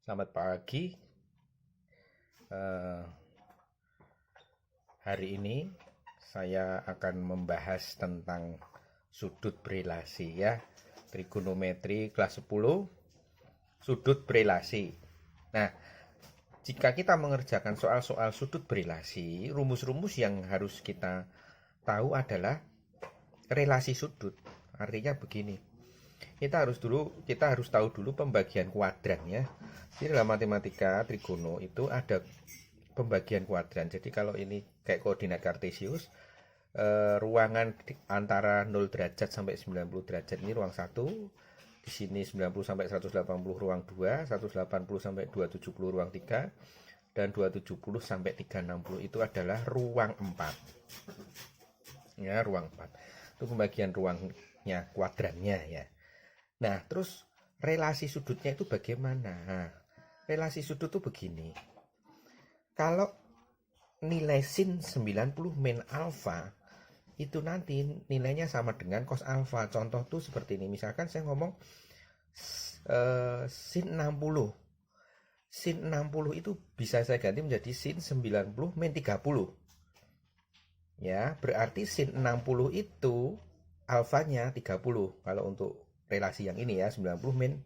Selamat pagi. Eh, Hari ini saya akan membahas tentang sudut berelasi ya. Trigonometri kelas 10, sudut berelasi. Nah, jika kita mengerjakan soal-soal sudut berelasi, rumus-rumus yang harus kita tahu adalah relasi sudut. Artinya begini. Kita harus tahu dulu pembagian kuadran ya. Jadi dalam matematika trigono itu ada pembagian kuadran. Jadi kalau ini kayak koordinat kartesius, ruangan antara 0 derajat sampai 90 derajat ini ruang 1, di sini 90 sampai 180 ruang 2, 180 sampai 270 ruang 3, dan 270 sampai 360 itu adalah ruang 4. Ya, ruang 4. Itu pembagian ruangnya, kuadrannya ya. Nah, terus relasi sudutnya itu bagaimana? Nah, relasi sudut itu begini. Kalau nilai sin 90 min alfa itu nanti nilainya sama dengan cos alfa. Contoh tuh seperti ini. Misalkan saya ngomong sin 60. Sin 60 itu bisa saya ganti menjadi sin 90 min 30. Ya, berarti sin 60 itu alfanya 30. Kalau untuk relasi yang ini ya, 90 min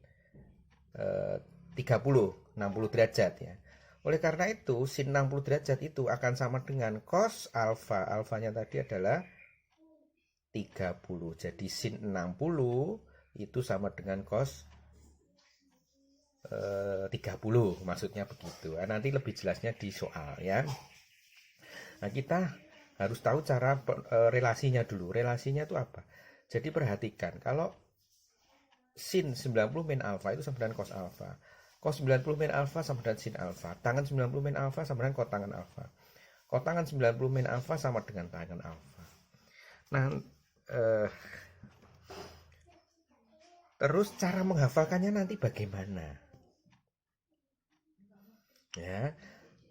30, 60 derajat ya. Oleh karena itu, sin 60 derajat itu akan sama dengan cos alfa. Alfanya tadi adalah 30. Jadi sin 60 itu sama dengan cos 30. Maksudnya begitu. Nanti lebih jelasnya di soal ya. Nah, kita harus tahu cara relasinya dulu. Relasinya itu apa? Jadi perhatikan, kalau sin 90 min alfa itu sama dengan cos alfa. Cos 90 min alfa sama dengan sin alfa. Tangan 90 min alfa sama dengan kotangan alfa. Kotangan 90 min alfa sama dengan tangan alfa. Nah, terus cara menghafalkannya nanti bagaimana? Ya,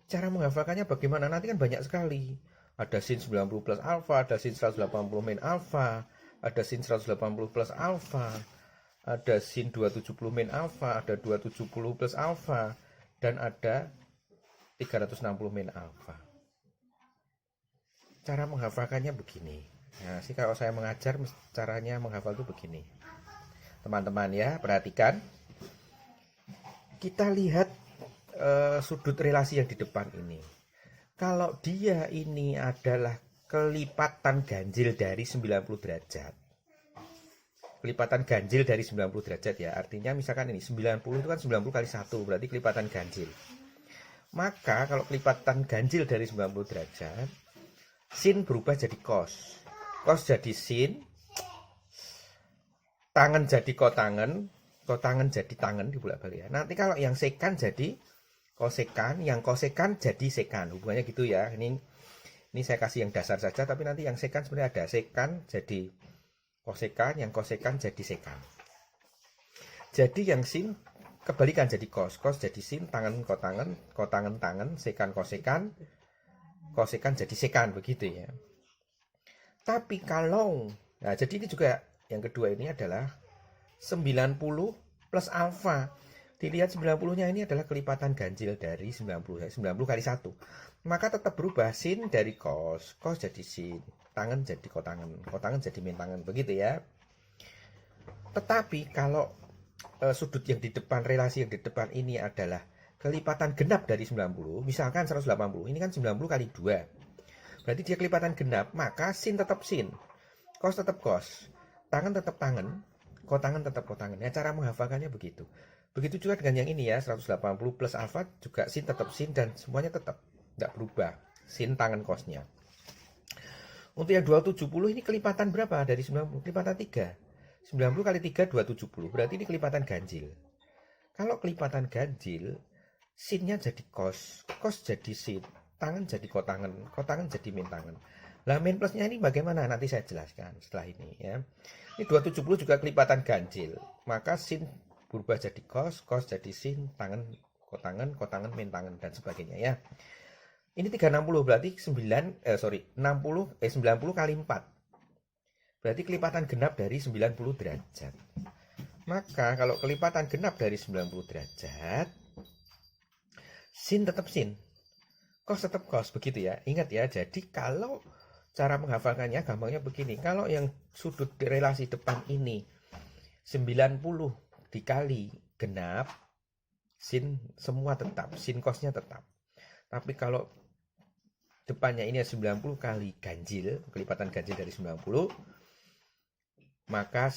cara menghafalkannya bagaimana? Nanti kan banyak sekali. Ada sin 90 plus alfa, ada sin 180 min alfa, ada sin 180 plus alfa, ada sin 270 min alfa, ada 270 plus alfa, dan ada 360 min alfa. Cara menghafalkannya begini. Nah, sih kalau saya mengajar caranya menghafal itu begini. Teman-teman ya, perhatikan. Kita lihat sudut relasi yang di depan ini. Kalau dia ini adalah kelipatan ganjil dari 90 derajat. Kelipatan ganjil dari 90 derajat ya. Artinya misalkan ini 90 itu kan 90 kali 1, berarti kelipatan ganjil. Maka kalau kelipatan ganjil dari 90 derajat, sin berubah jadi cos. Cos jadi sin, tangan jadi kotangan, kotangan jadi tangan dibolak-balik ya. Nanti kalau yang sekan jadi kosekan, yang kosekan jadi sekan. Hubungannya gitu ya. Ini saya kasih yang dasar saja, tapi nanti yang sekan sebenarnya ada. Sekan jadi kosekan, yang kosekan jadi sekan. Jadi yang sin kebalikan jadi cos. Cos jadi sin, tangan kotangan, kotangan tangan, sekan kosekan, kosekan jadi sekan, begitu ya. Tapi kalau, nah jadi ini juga yang kedua ini adalah 90 plus alfa. Dilihat 90-nya ini adalah kelipatan ganjil dari 90 kali 1. Maka tetap berubah, sin dari cos, cos jadi sin, tangan jadi kotangan, kotangan jadi min tangan, begitu ya. Tetapi kalau sudut yang di depan, relasi yang di depan ini adalah kelipatan genap dari 90, misalkan 180, ini kan 90 kali 2. Berarti dia kelipatan genap, maka sin tetap sin, cos tetap cos, tangan tetap tangan, kotangan tetap kotangan. Ya, cara menghafalkannya begitu. Begitu juga dengan yang ini ya, 180 plus alfa juga sin tetap sin dan semuanya tetap tidak berubah. Sin tangan cosnya. Untuk yang 270 ini kelipatan berapa dari 90? Kelipatan 3. 90 kali 3 270. Berarti ini kelipatan ganjil. Kalau kelipatan ganjil, sinnya jadi cos, cos jadi sin, tangan jadi kotangan, kotangan jadi min tangan. Lah min plusnya ini bagaimana? Nanti saya jelaskan setelah ini ya. Ini 270 juga kelipatan ganjil. Maka sin berubah jadi cos, cos jadi sin, tangan kotangan, kotangan min tangan dan sebagainya ya. Ini 360 berarti 90 kali 4. Berarti kelipatan genap dari 90 derajat. Maka kalau kelipatan genap dari 90 derajat, sin tetap sin, cos tetap cos, begitu ya. Ingat ya, jadi kalau cara menghafalkannya gampangnya begini. Kalau yang sudut relasi depan ini 90 dikali genap, sin semua tetap, sin cosnya tetap. Tapi kalau depannya ini 90 kali ganjil, kelipatan ganjil dari 90, maka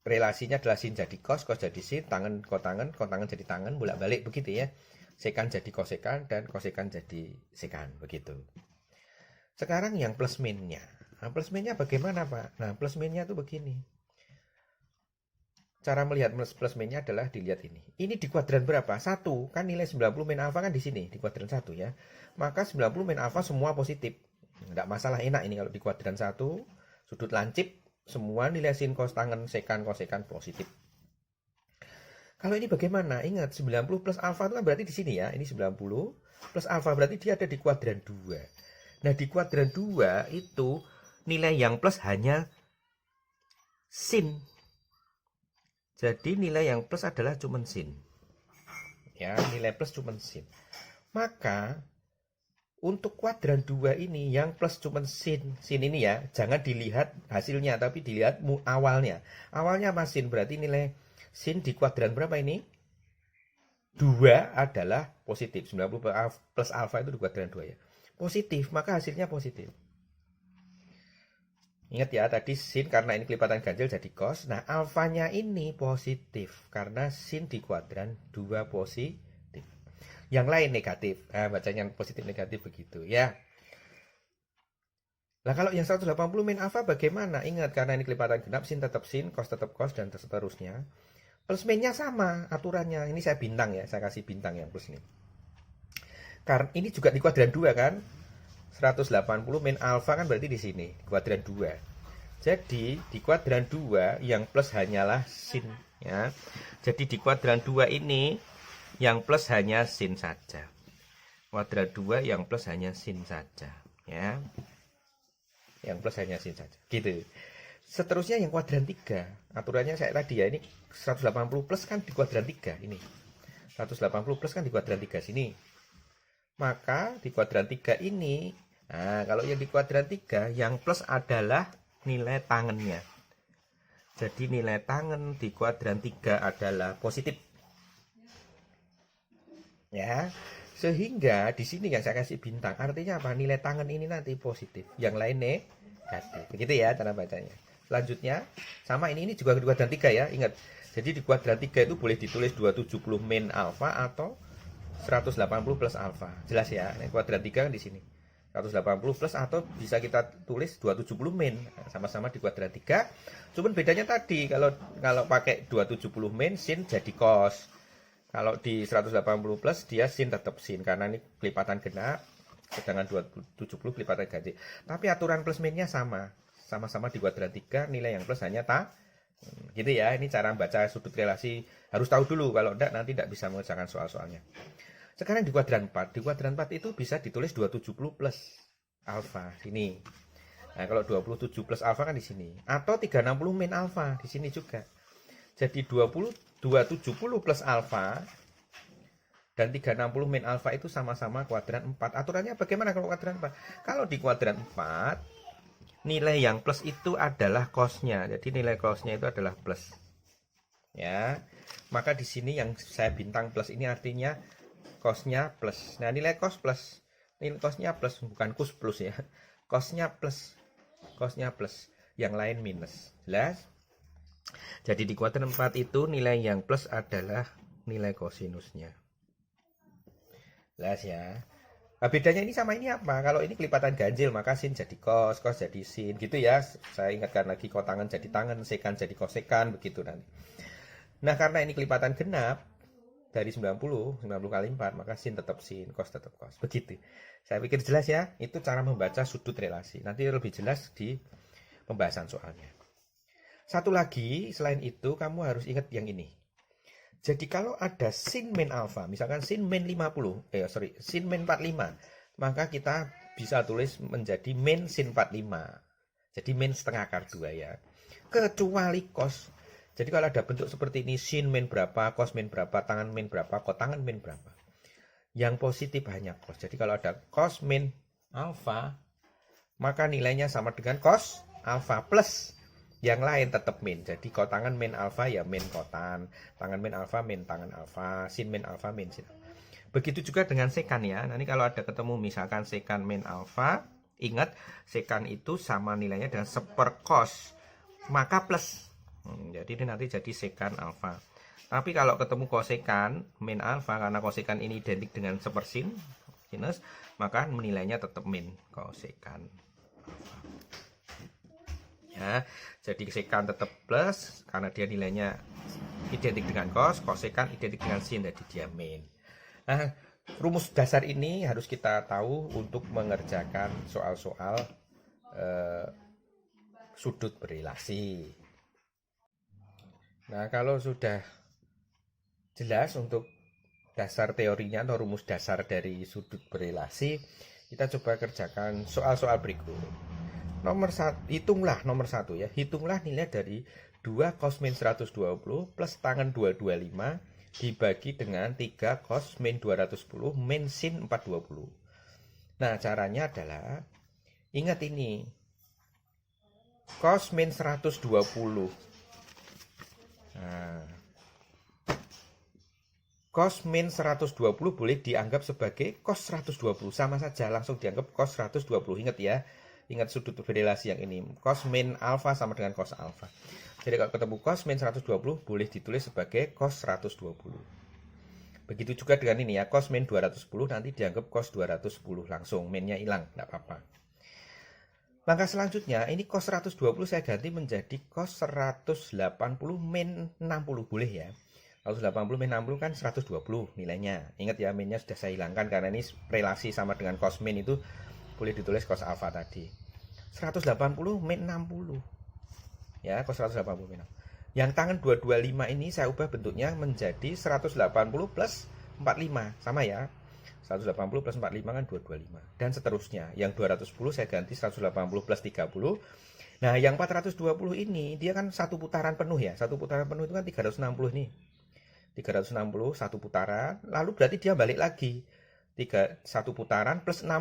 relasinya adalah sin jadi cos, cos jadi sin, tangan kotangan jadi tangan, bolak-balik begitu ya. Sekan jadi kosekan dan kosekan jadi sekan, begitu. Sekarang yang plus minnya. Nah, plus minnya bagaimana, Pak? Nah, plus minnya tuh begini. Cara melihat plus minnya adalah dilihat ini. Ini di kuadran berapa? 1. Kan nilai 90 min alfa kan di sini, di kuadran 1 ya. Maka 90 min alfa semua positif. Enggak masalah, enak ini kalau di kuadran 1, sudut lancip, semua nilai sin, cos, tangen, sekan, kosekan positif. Kalau ini bagaimana? Ingat 90 plus alfa itu kan berarti di sini ya. Ini 90 plus alfa berarti dia ada di kuadran 2. Nah, di kuadran 2 itu nilai yang plus hanya sin. Jadi nilai yang plus adalah cuma sin. Ya, nilai plus cuma sin. Maka untuk kuadran 2 ini yang plus cuma sin. Sin ini ya, jangan dilihat hasilnya tapi dilihat awalnya. Awalnya apa sin? Berarti nilai sin di kuadran berapa ini? 2 adalah positif. 90 plus alfa itu di kuadran 2 ya. Positif, maka hasilnya positif. Ingat ya, tadi sin karena ini kelipatan ganjil jadi cos. Nah, alfanya ini positif karena sin di kuadran 2 positif. Yang lain negatif. Nah, bacanya positif negatif begitu ya. Nah, kalau yang 180 min alfa bagaimana? Ingat karena ini kelipatan genap, sin tetap sin, cos tetap cos dan seterusnya. Plus minnya sama aturannya. Ini saya bintang ya, saya kasih bintang yang plus ini. Karena ini juga di kuadran 2 kan? 180 min alfa kan berarti di sini, kuadran 2. Jadi di kuadran 2 yang plus hanyalah sin ya. Jadi di kuadran 2 ini yang plus hanya sin saja. Kuadran 2 yang plus hanya sin saja ya. Yang plus hanya sin saja. Gitu. Seterusnya yang kuadran 3. Aturannya saya tadi ya, ini 180 plus kan di kuadran 3 ini. 180 plus kan di kuadran 3 sini. Maka di kuadran 3 ini, nah kalau yang di kuadran 3 yang plus adalah nilai tangennya. Jadi nilai tangen di kuadran 3 adalah positif. Ya. Sehingga di sini yang saya kasih bintang, artinya apa? Nilai tangen ini nanti positif, yang lain negatif. Begitu ya cara bacanya. Selanjutnya sama ini juga di kuadran 3 ya, ingat. Jadi di kuadran 3 itu boleh ditulis 270 min alfa atau 180 plus alfa. Jelas ya, ini kuadran 3 kan di sini. 180 plus atau bisa kita tulis 270 min. Sama-sama di kuadran 3. Cuman bedanya tadi kalau pakai 270 min sin jadi cos. Kalau di 180 plus dia sin tetap sin karena ini kelipatan genap, sedangkan 270 kelipatan ganjil. Tapi aturan plus minnya sama. Sama-sama di kuadran 3, nilai yang plus hanya gitu ya. Ini cara baca sudut relasi, harus tahu dulu, kalau enggak nanti enggak bisa mengerjakan soal-soalnya. Sekarang di kuadran 4. Di kuadran 4 itu bisa ditulis 270 plus alfa sini. Nah, kalau 27 plus alfa kan di sini. Atau 360 min alfa di sini juga. Jadi 270 plus alfa dan 360 min alfa itu sama-sama kuadran 4. Aturannya bagaimana kalau kuadran 4? Kalau di kuadran 4, nilai yang plus itu adalah cosnya. Jadi nilai cosnya itu adalah plus. Ya. Maka di sini yang saya bintang plus ini artinya cosnya plus. Nah, nilai cos plus. Nilai cosnya plus, bukan cos plus ya. Cosnya plus. Cosnya plus. Yang lain minus. Jelas? Jadi di kuadran 4 itu nilai yang plus adalah nilai kosinusnya. Jelas ya. Nah, bedanya ini sama ini apa? Kalau ini kelipatan ganjil maka sin jadi cos, cos jadi sin gitu ya. Saya ingatkan lagi, kotangan jadi tangan, sekan jadi kosekan begitu nanti. Nah, karena ini kelipatan genap dari 90 kali 4 maka sin tetap sin, cos tetap cos. Begitu. Saya pikir jelas ya. Itu cara membaca sudut relasi. Nanti lebih jelas di pembahasan soalnya. Satu lagi, selain itu kamu harus ingat yang ini. Jadi kalau ada sin min alfa, misalkan sin min 50, sin min 45, maka kita bisa tulis menjadi min sin 45. Jadi min setengah akar 2 ya. Kecuali cos. Jadi kalau ada bentuk seperti ini, sin min berapa, cos min berapa, tangan min berapa, kotangan min berapa. Yang positif hanya cos. Jadi kalau ada cos min alfa, maka nilainya sama dengan cos alfa plus yang lain tetap min. Jadi kalau tangan min alfa ya min kotan, tangan min alfa min tangan alfa, sin min alfa min sin. Begitu juga dengan sekan ya. Nanti kalau ada ketemu misalkan sekan min alfa, ingat sekan itu sama nilainya dengan seper cos, maka plus. Jadi ini nanti jadi sekan alfa. Tapi kalau ketemu kosekan min alfa, karena kosekan ini identik dengan sepersin sinus, maka nilainya tetap min kosekan alfa. Ya, jadi sekan tetap plus karena dia nilainya identik dengan cos, kosekan identik dengan sin, jadi dia min. Nah, rumus dasar ini harus kita tahu untuk mengerjakan soal-soal sudut berelasi. Nah, kalau sudah jelas untuk dasar teorinya atau rumus dasar dari sudut berelasi, kita coba kerjakan soal-soal berikut. Hitunglah nomor 1 ya. Hitunglah nilai dari 2 cos min 120 plus tangan 225 dibagi dengan 3 cos min 210 min sin 420. Nah, caranya adalah ingat ini. Cos min 120. Nah, cos min 120 boleh dianggap sebagai cos 120. Sama saja, langsung dianggap cos 120. Ingat ya, ingat sudut berelasi yang ini. Cos min alfa sama dengan cos alfa. Jadi kalau ketemu cos min 120 boleh ditulis sebagai cos 120. Begitu juga dengan ini ya, cos min 210 nanti dianggap cos 210 langsung. Minnya hilang, tidak apa-apa. Langkah selanjutnya, ini cos 120 saya ganti menjadi cos 180 min 60. Boleh ya. 180 min 60 kan 120 nilainya. Ingat ya, minnya sudah saya hilangkan karena ini relasi sama dengan cos min itu boleh ditulis cos alfa tadi. 180 min 60. Ya, cos 180 min 60. Yang tangan 225 ini saya ubah bentuknya menjadi 180 plus 45. Sama ya. 180 plus 45 kan 225. Dan seterusnya. Yang 210 saya ganti 180 plus 30. Nah, yang 420 ini dia kan satu putaran penuh ya. Satu putaran penuh itu kan 360 nih. 360 satu putaran, lalu berarti dia balik lagi. Satu putaran plus 60.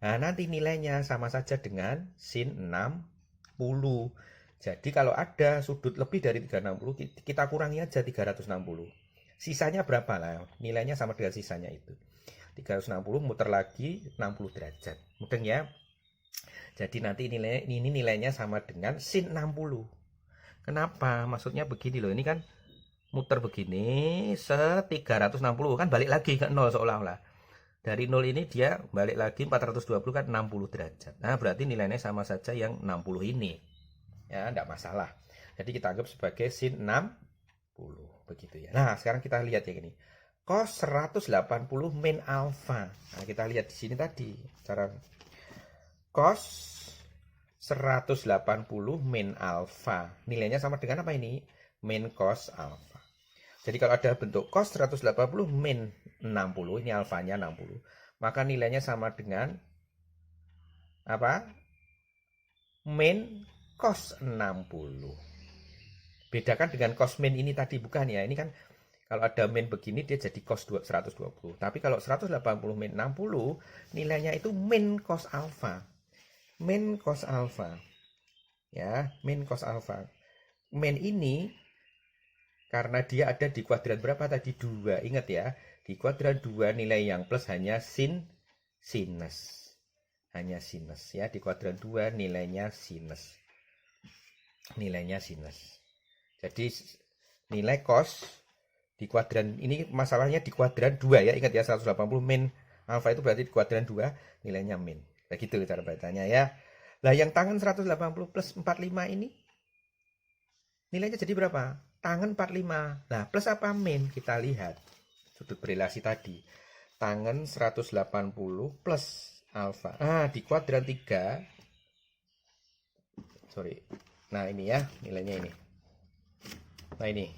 Nah, nanti nilainya sama saja dengan sin 60. Jadi kalau ada sudut lebih dari 360, kita kurangi aja 360. Sisanya berapa lah? Nilainya sama dengan sisanya itu. 360 muter lagi 60 derajat. Mudeng ya? Jadi nanti ini nilainya sama dengan sin 60. Kenapa? Maksudnya begini loh, ini kan muter begini 360 kan balik lagi ke 0 seolah-olah. Dari 0 ini dia balik lagi 420 kan 60 derajat. Nah, berarti nilainya sama saja yang 60 ini. Ya, enggak masalah. Jadi kita anggap sebagai sin 60 begitu ya. Nah, sekarang kita lihat ya gini. Cos 180 min alfa. Nah, kita lihat di sini tadi cara cos 180 min alfa. Nilainya sama dengan apa ini? Min cos alfa. Jadi kalau ada bentuk cos 180 min 60, ini alfanya 60, maka nilainya sama dengan apa? Min cos 60. Bedakan dengan cos min ini tadi, bukan ya. Ini kan kalau ada min begini dia jadi cos 120. Tapi kalau 180 min 60, nilainya itu min cos alfa. Min cos alfa. Ya, min cos alfa. Min ini karena dia ada di kuadran berapa tadi? 2. Ingat ya, di kuadran 2 nilai yang plus hanya sinus. Hanya sinus ya, di kuadran 2 nilainya sinus. Nilainya sinus. Jadi nilai cos di kuadran ini masalahnya di kuadran 2 ya. Ingat ya, 180 min alfa itu berarti di kuadran 2 nilainya min. Nah, gitu cara bacanya ya. Lah yang tangan 180 plus 45 ini nilainya jadi berapa? Tangan 45. Nah, plus apa min? Kita lihat sudut berelasi tadi. Tangan 180 plus alfa. Nah, di kuadran 3. Sorry. Nah, ini ya, nilainya ini. Nah, ini.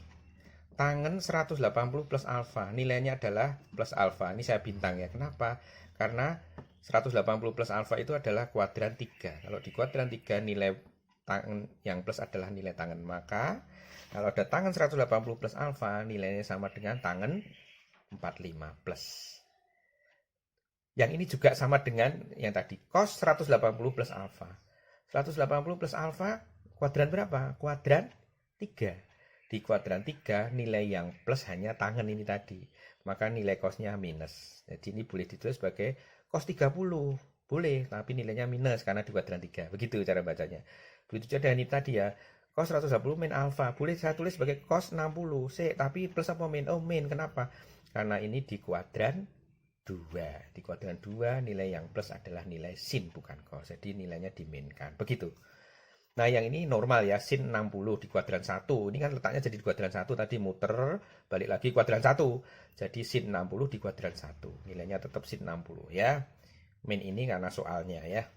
Tangan 180 plus alfa. Nilainya adalah plus alfa. Ini saya bintang ya. Kenapa? Karena 180 plus alfa itu adalah kuadran 3. Kalau di kuadran 3 nilai tangan yang plus adalah nilai tangan. Maka kalau ada tangan 180 plus alfa, nilainya sama dengan tangan 45 plus. Yang ini juga sama dengan yang tadi, cos 180 plus alfa. 180 plus alfa, kuadran berapa? Kuadran 3. Di kuadran 3, nilai yang plus hanya tangen ini tadi. Maka nilai cosnya minus. Jadi ini boleh ditulis sebagai cos 30. Boleh, tapi nilainya minus karena di kuadran 3. Begitu cara bacanya. Begitu juga dengan ini tadi ya. Cos 180 min alfa. Boleh saya tulis sebagai cos 60. Tapi plus apa min? Oh, min. Kenapa? Karena ini di kuadran 2. Di kuadran 2 nilai yang plus adalah nilai sin bukan cos. Jadi nilainya diminkan. Begitu. Nah, yang ini normal ya, sin 60 di kuadran 1. Ini kan letaknya jadi di kuadran 1, tadi muter, balik lagi kuadran 1. Jadi sin 60 di kuadran 1. Nilainya tetap sin 60 ya. Min ini karena soalnya ya.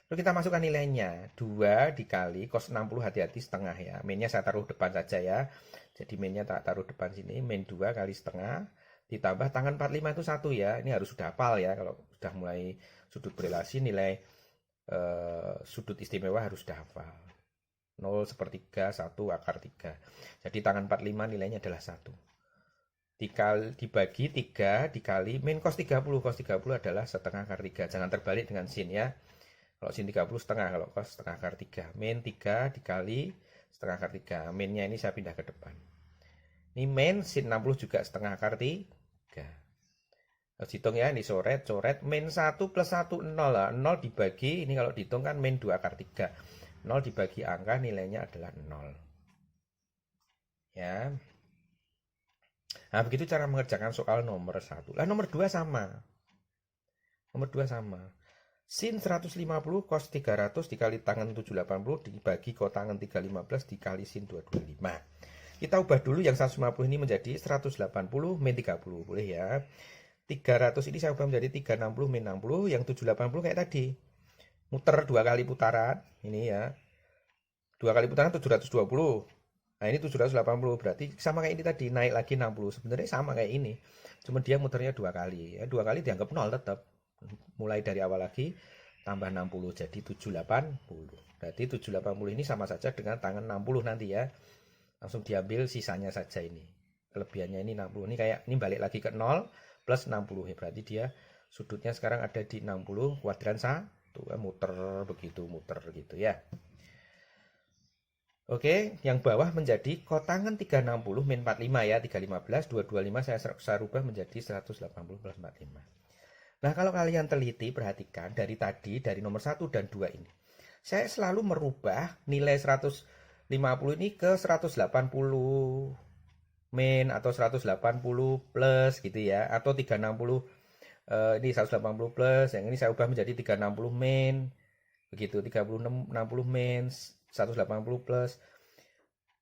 Lalu kita masukkan nilainya. 2 dikali cos 60, hati-hati setengah ya. Minnya saya taruh depan saja ya. Jadi minnya tak taruh depan sini. Min 2 kali setengah. Ditambah tangan 45 itu 1 ya. Ini harus sudah hafal ya. Kalau sudah mulai sudut berelasi, nilai sudut istimewa harus sudah hafal. 0 sepertiga 1 akar 3. Jadi tangan 45 nilainya adalah 1. Dibagi 3 dikali min cos 30. Cos 30 adalah setengah akar 3. Jangan terbalik dengan sin ya. Kalau sin 30 setengah, kalau cos setengah akar 3. Min 3 dikali setengah akar 3. Minnya ini saya pindah ke depan. Ini min sin 60 juga setengah akar 3. Harus hitung ya, ini coret, min 1 plus 1, 0 lah. 0 dibagi, ini kalau dihitung kan min 2 akar 3. 0 dibagi angka nilainya adalah 0. Ya. Nah, begitu cara mengerjakan soal nomor 1. Lah nomor 2 sama. Nomor 2 sama. Sin 150 cos 300 dikali tangan 780 dibagi kotangan 315 dikali sin 225. Kita ubah dulu yang 150 ini menjadi 180 min 30. Boleh ya. 300 ini saya ubah menjadi 360 min 60. Yang 780 kayak tadi. Muter 2 kali putaran. Ini ya. 2 kali putaran 720. Nah ini 780. Berarti sama kayak ini tadi. Naik lagi 60. Sebenarnya sama kayak ini. Cuma dia muternya 2 kali. Ya, 2 kali dianggap 0 tetap. Mulai dari awal lagi. Tambah 60. Jadi 780. Berarti 780 ini sama saja dengan tangan 60 nanti ya. Langsung diambil sisanya saja ini. Kelebihannya ini 60. Ini kayak ini balik lagi ke 0 plus 60 ya. Berarti dia sudutnya sekarang ada di 60 kuadran 1. Muter begitu, muter gitu ya. Oke, yang bawah menjadi kotangan 360 min 45 ya. 315, 225 saya rubah menjadi 180 plus 45. Nah, kalau kalian teliti, perhatikan dari tadi, dari nomor 1 dan 2 ini. Saya selalu merubah nilai 150 ini ke 180 min atau 180 plus gitu ya. Atau 360 ini 180 plus, yang ini saya ubah menjadi 360 min. Begitu, 360 min 180 plus.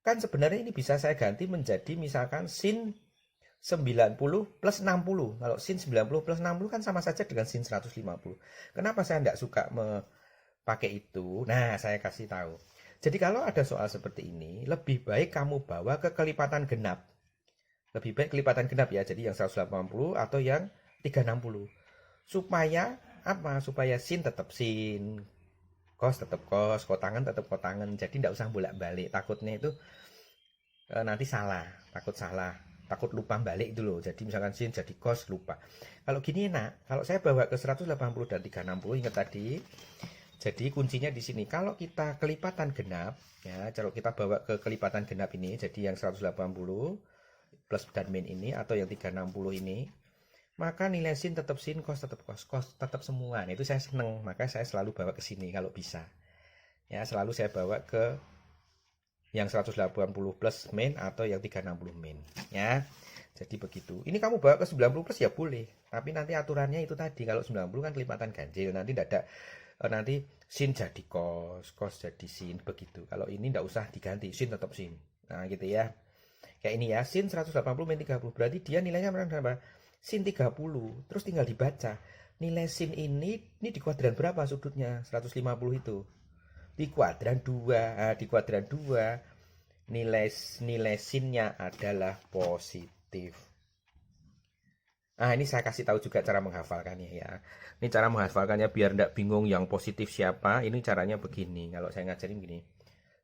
Kan sebenarnya ini bisa saya ganti menjadi misalkan sin 90 plus 60. Kalau sin 90 plus 60 kan sama saja dengan sin 150. Kenapa saya tidak suka pakai itu? Nah, saya kasih tahu. Jadi kalau ada soal seperti ini, lebih baik kamu bawa ke kelipatan genap. Lebih baik kelipatan genap ya. Jadi yang 180 atau yang 360. Supaya apa? Supaya sin tetap sin, cos tetap cos, kotangan tetap kotangan. Jadi tidak usah bolak-balik. Takutnya itu nanti salah, takut lupa balik itu loh. Jadi misalkan sin jadi cos lupa. Kalau gini enak. Kalau saya bawa ke 180 dan 360 ingat tadi. Jadi kuncinya di sini. Kalau kita kelipatan genap ya, kalau kita bawa ke kelipatan genap ini, jadi yang 180 plus dan min ini atau yang 360 ini, maka nilai sin tetap sin, cos tetap cos, tetap semua. Nah, itu saya seneng, maka saya selalu bawa ke sini kalau bisa. Ya, selalu saya bawa ke yang 180 plus min atau yang 360 min. Ya, jadi begitu. Ini kamu bawa ke 90 plus ya boleh. Tapi nanti aturannya itu tadi, kalau 90 kan kelipatan ganjil. Nanti tidak ada, nanti sin jadi cos, cos jadi sin, begitu. Kalau ini tidak usah diganti, sin tetap sin. Nah, gitu ya. Kayak ini ya, sin 180 min 30. Berarti dia nilainya berapa? Sin 30, terus tinggal dibaca. Nilai sin ini di kuadran berapa sudutnya? 150 itu. Di kuadran 2. Nah, di kuadran 2 nilai sinnya adalah positif. Nah, ini saya kasih tahu juga cara menghafalkannya ya. Ini cara menghafalkannya biar tidak bingung yang positif siapa. Ini caranya begini. Kalau saya ngajarin gini.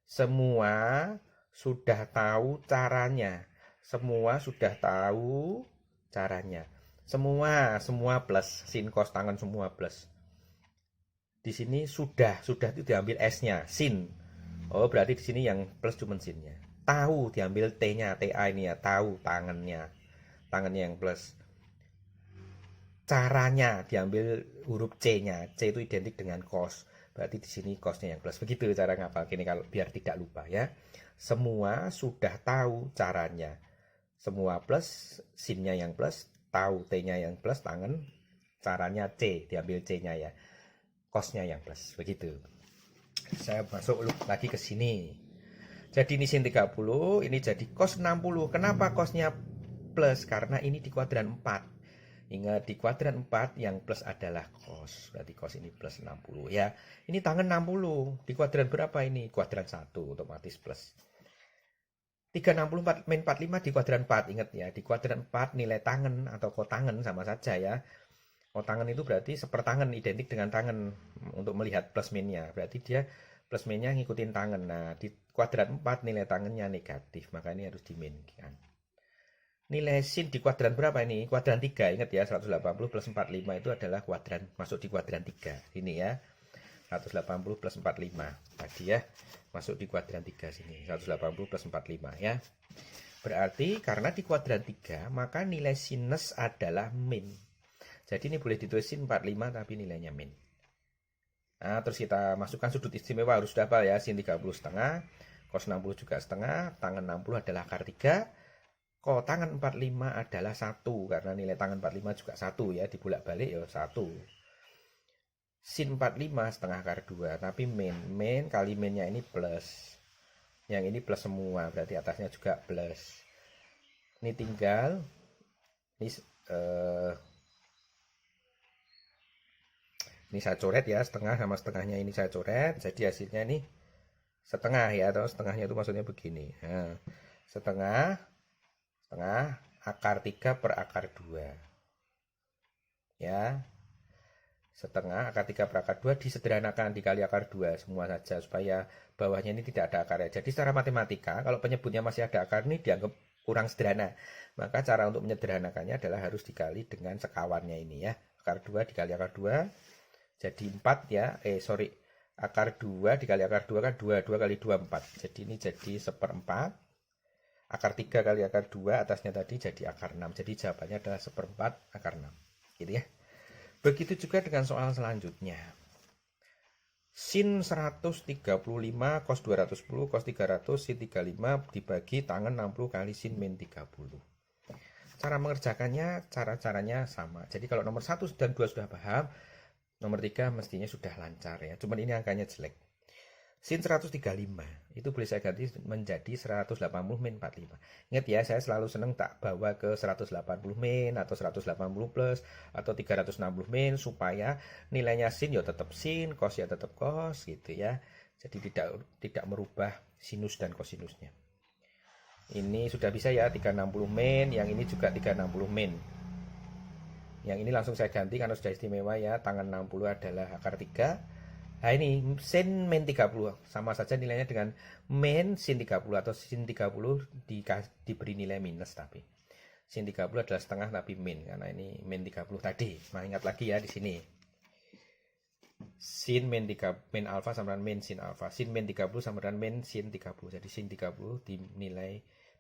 Semua sudah tahu caranya. Semua sudah tahu caranya. Semua plus, sin cos tangen semua plus. Di sini sudah itu diambil S-nya, sin. Oh, berarti di sini yang plus cuma sinnya. Tahu diambil T-nya, TA ini ya, tahu tangannya. Tangannya yang plus. Caranya diambil huruf C-nya. C itu identik dengan cos. Berarti di sini cosnya yang plus. Begitu cara ngapal gini kalau biar tidak lupa ya. Semua sudah tahu caranya. Semua plus, sinnya yang plus, tahu T-nya yang plus, tangan caranya C, diambil C-nya ya. Cosnya yang plus. Begitu. Saya masuk lagi ke sini. Jadi ini sin 30, ini jadi cos 60. Kenapa cosnya plus? Karena ini di kuadran 4. Ingat di kuadran 4 yang plus adalah cos. Berarti cos ini plus 60 ya. Ini tangan 60. Di kuadran berapa ini? Kuadran 1 otomatis plus. 364 min 45 di kuadran 4. Ingat ya, di kuadran 4 nilai tangan atau kotangan sama saja ya. Kotangan itu berarti sepertangan, identik dengan tangan untuk melihat plus minnya. Berarti dia plus minnya ngikutin tangan. Nah, di kuadran 4 nilai tangannya negatif, maka ini harus diminkan. Nilai sin di kuadran berapa ini? Kuadran 3, ingat ya, 180 plus 45 itu adalah kuadran, masuk di kuadran 3. Ini ya, 180 plus 45. Tadi ya, masuk di kuadran 3 sini, 180 plus 45 ya. Berarti karena di kuadran 3, maka nilai sinus adalah min. Jadi ini boleh ditulis sin 45, tapi nilainya min. Nah, terus kita masukkan sudut istimewa, harus dapat ya, sin 30 setengah, cos 60 juga setengah, tangan 60 adalah akar 3. Tangan 45 adalah 1, karena nilai tangan 45 juga 1 ya, dibolak-balik ya 1. Sin 45 setengah akar 2, tapi min kali minnya ini plus. Yang ini plus semua, berarti atasnya juga plus. Ini tinggal, ini saya coret ya, setengah sama setengahnya ini saya coret, jadi hasilnya ini setengah ya, atau setengahnya itu maksudnya begini. Nah, setengah akar 3 per akar 2 ya, setengah akar 3 per akar 2 disederhanakan dikali akar 2 semua saja supaya bawahnya ini tidak ada akarnya. Jadi secara matematika kalau penyebutnya masih ada akar ini dianggap kurang sederhana, maka cara untuk menyederhanakannya adalah harus dikali dengan sekawannya ini ya, akar 2 dikali akar 2 jadi 4 ya, akar 2 dikali akar 2 kan 2 kali 2 4, jadi ini jadi 1/4. Akar 3 kali akar 2 atasnya tadi jadi akar 6. Jadi jawabannya adalah 1/4 akar 6. Gitu ya. Begitu juga dengan soal selanjutnya. Sin 135 cos 210 cos 300 sin 35 dibagi tangan 60 kali sin min 30. Cara mengerjakannya, cara-caranya sama. Jadi kalau nomor 1 dan 2 sudah paham, nomor 3 mestinya sudah lancar ya. Cuman ini angkanya jelek. Sin 135 itu boleh saya ganti menjadi 180 min 45. Ingat ya, saya selalu senang tak bawa ke 180 min atau 180 plus atau 360 min supaya nilainya sin ya tetap sin, cos ya tetap cos gitu ya. Jadi tidak merubah sinus dan kosinusnya. Ini sudah bisa ya 360 min, yang ini juga 360 min. Yang ini langsung saya ganti karena sudah istimewa ya, tangan 60 adalah akar 3. Nah ini sin min 30 sama saja nilainya dengan min sin 30 atau sin 30 diberi nilai minus, tapi sin 30 adalah setengah tapi min karena ini min 30 tadi. Nah, ingat lagi ya di sini. Sin min alfa sama dengan min sin alfa. Sin min 30 sama dengan min sin 30. Jadi sin 30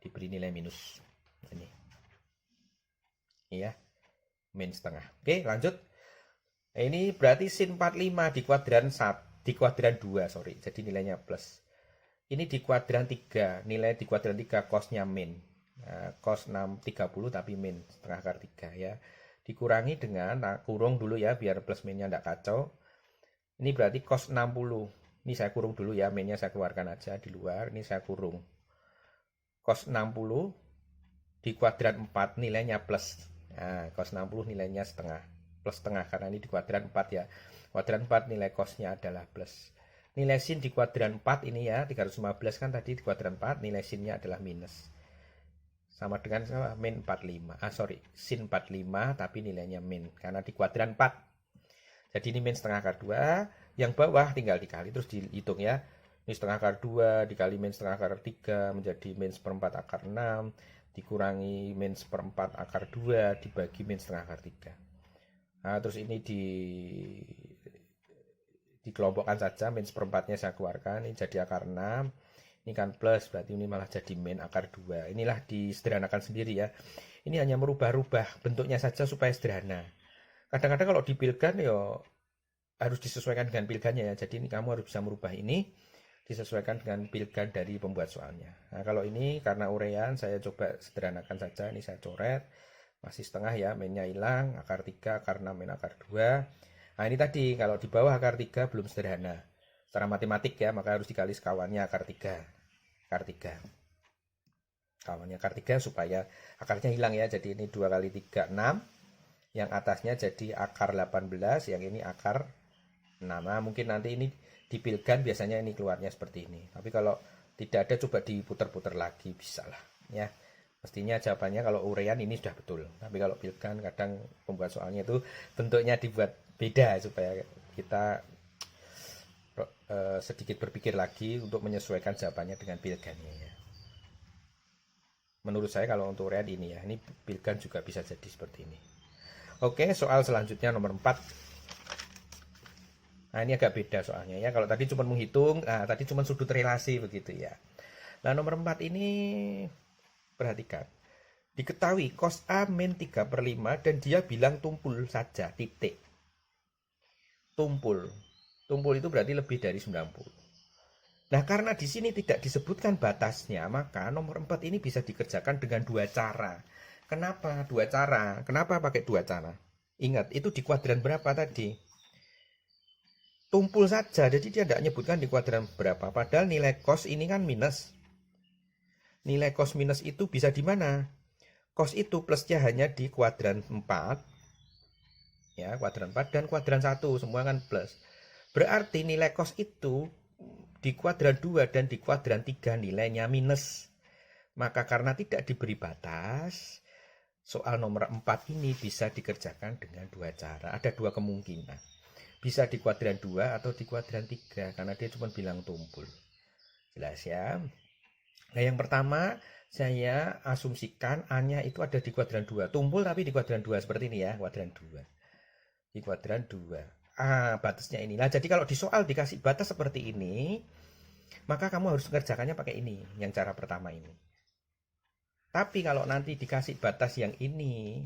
diberi nilai minus. Ini. Iya. Min setengah. Oke, lanjut. Ini berarti sin 45 di kuadran 2, sorry. Jadi nilainya plus. Ini di kuadran 3, nilai di kuadran 3 cosnya min. Nah, cos 30 tapi min setengah akar 3 ya. Dikurangi dengan, kurung dulu ya biar plus minnya enggak kacau. Ini berarti cos 60. Ini saya kurung dulu ya, minnya saya keluarkan aja di luar. Ini saya kurung. Cos 60 di kuadran 4 nilainya plus. Nah, cos 60 nilainya setengah. Plus setengah karena ini di kuadran 4 ya. Kuadran 4 nilai cosnya adalah plus. Nilai sin di kuadran 4 ini ya, 315 kan tadi di kuadran 4 nilai sinnya adalah minus. Sama dengan min 45. Sin 45 tapi nilainya min karena di kuadran 4. Jadi ini min setengah akar 2, yang bawah tinggal dikali terus dihitung ya. Ini setengah akar 2 dikali min setengah akar 3 menjadi min 1/4 akar 6 dikurangi min seperempat akar 2 dibagi min setengah akar 3. Nah, terus ini dikelompokkan saja, min seperempatnya saya keluarkan, ini jadi akar 6, ini kan plus, berarti ini malah jadi min akar 2. Inilah disederhanakan sendiri ya. Ini hanya merubah-rubah bentuknya saja supaya sederhana. Kadang-kadang kalau dipilkan ya harus disesuaikan dengan pilgannya ya. Jadi ini kamu harus bisa merubah ini disesuaikan dengan pilgan dari pembuat soalnya. Nah, kalau ini karena urean saya coba sederhanakan saja. Ini saya coret, masih setengah ya, minnya hilang, akar 3, akar 6, min akar 2. Nah, ini tadi kalau di bawah akar 3 belum sederhana. Secara matematik ya, maka harus dikali sekawannya akar 3. Akar 3. Kawannya akar 3 supaya akarnya hilang ya. Jadi ini 2 kali 3, 6. Yang atasnya jadi akar 18, yang ini akar 6. Nah, mungkin nanti ini dipilkan biasanya ini keluarnya seperti ini. Tapi kalau tidak ada coba diputar-putar lagi, bisa lah ya. Mestinya jawabannya kalau urean ini sudah betul. Tapi kalau pilkan kadang pembuat soalnya itu bentuknya dibuat beda supaya kita sedikit berpikir lagi untuk menyesuaikan jawabannya dengan pilgannya ya. Menurut saya kalau untuk urean ini ya, ini pilgan juga bisa jadi seperti ini. Oke, soal selanjutnya nomor 4. Nah, ini agak beda soalnya ya. Kalau tadi cuma menghitung, tadi cuma sudut relasi begitu ya. Nah, nomor 4 ini perhatikan. Diketahui cos A min 3/5 dan dia bilang tumpul saja, titik. Tumpul. Tumpul itu berarti lebih dari 90. Nah, karena di sini tidak disebutkan batasnya, maka nomor 4 ini bisa dikerjakan dengan 2 cara. Kenapa 2 cara? Kenapa pakai 2 cara? Ingat, itu di kuadran berapa tadi? Tumpul saja, jadi dia tidak menyebutkan di kuadran berapa. Padahal nilai cos ini kan minus. Nilai cos minus itu bisa di mana? Cos itu plusnya hanya di kuadran 4. Ya, kuadran 4 dan kuadran 1, semua kan plus. Berarti nilai cos itu di kuadran 2 dan di kuadran 3 nilainya minus. Maka karena tidak diberi batas, soal nomor 4 ini bisa dikerjakan dengan 2 cara. Ada 2 kemungkinan. Bisa di kuadran 2 atau di kuadran 3 karena dia cuma bilang tumpul. Jelas ya? Nah, yang pertama saya asumsikan A-nya itu ada di kuadran 2. Tumpul tapi di kuadran 2 seperti ini ya, kuadran 2. Di kuadran 2. Batasnya inilah. Jadi kalau di soal dikasih batas seperti ini, maka kamu harus mengerjakannya pakai ini, yang cara pertama ini. Tapi kalau nanti dikasih batas yang ini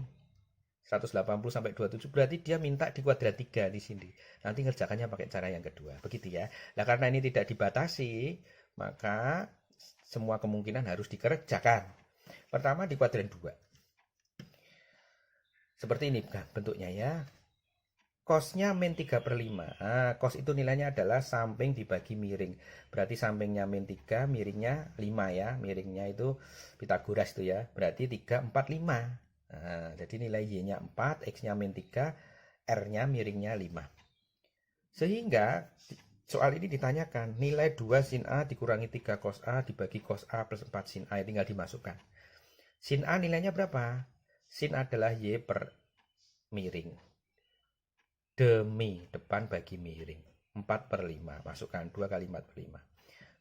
180 sampai 27, berarti dia minta di kuadran 3 di sini. Nanti ngerjakannya pakai cara yang kedua. Begitu ya. Nah, karena ini tidak dibatasi, maka semua kemungkinan harus dikerjakan. Pertama di kuadran 2. Seperti ini bentuknya ya. Cosnya min 3/5. Cos itu nilainya adalah samping dibagi miring. Berarti sampingnya min 3, miringnya 5 ya. Miringnya itu Pitagoras itu ya. Berarti 3, 4, 5. Jadi nilai Y-nya 4, X-nya min 3, R-nya miringnya 5. Sehingga soal ini ditanyakan nilai 2 sin A dikurangi 3 cos A dibagi cos A plus 4 sin A. Tinggal dimasukkan. Sin A nilainya berapa? Sin adalah Y per miring. Demi depan bagi miring 4/5, masukkan 2 kali 4/5.